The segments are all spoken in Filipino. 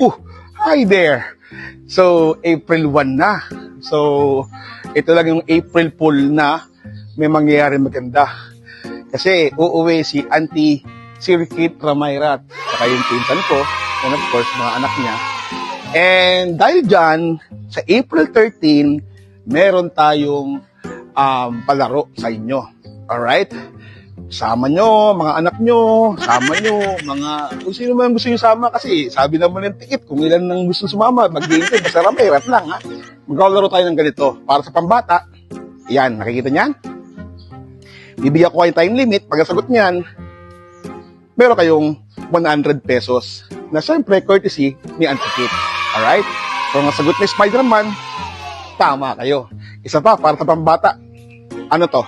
Oh, hi there! So, April 1 na. So, ito lang yung April Fool na may mangyayari maganda. Kasi uuwi si Auntie Circuit Ramayrat, saka yung pinsan ko, and of course, mga anak niya. And dahil dyan, sa April 13, meron tayong palaro sa inyo. Alright? Sama nyo, mga anak nyo, sama nyo, mga, kung sino man gusto nyo sama, kasi sabi naman ng tikit, kung ilan nang gusto sumama, mag-game, basta Ramayrat lang, ha? Maglalaro tayo ng ganito, para sa pambata. Yan, nakikita nyan? Bibigyan ko kayo time limit, pag nasagot nyan, meron kayong 100 pesos, na syempre, courtesy ni Auntie Kit. Alright? Kung nasagot ni Spider-Man, tama kayo. Isa pa, para sa pambata. Ano to?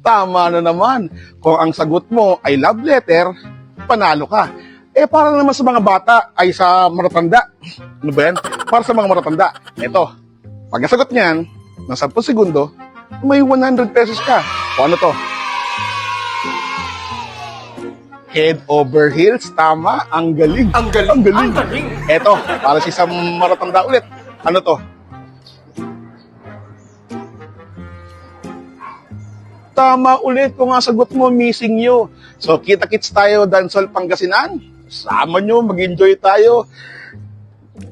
Tama na naman. Kung ang sagot mo ay love letter, panalo ka. Eh, para naman sa mga bata ay sa matatanda. Ano ba yan? Para sa mga matatanda. Ito, pag nasagot niyan, ng 10 segundo, may 100 pesos ka. O ano to? Head over heels. Tama. Ang galing. Ang galing. Ang galing. Ang galing. Ito, para sa isang matatanda ulit. Ano to? Tama ulit kung ang sagot mo, missing you. So, kita-kits tayo, Dansol Pangasinan. Sama nyo, mag-enjoy tayo.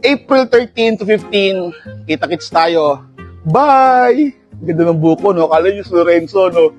April 13 to 15, kita-kits tayo. Bye! Ganda ng buko, no? Kala nyo si Lorenzo, no?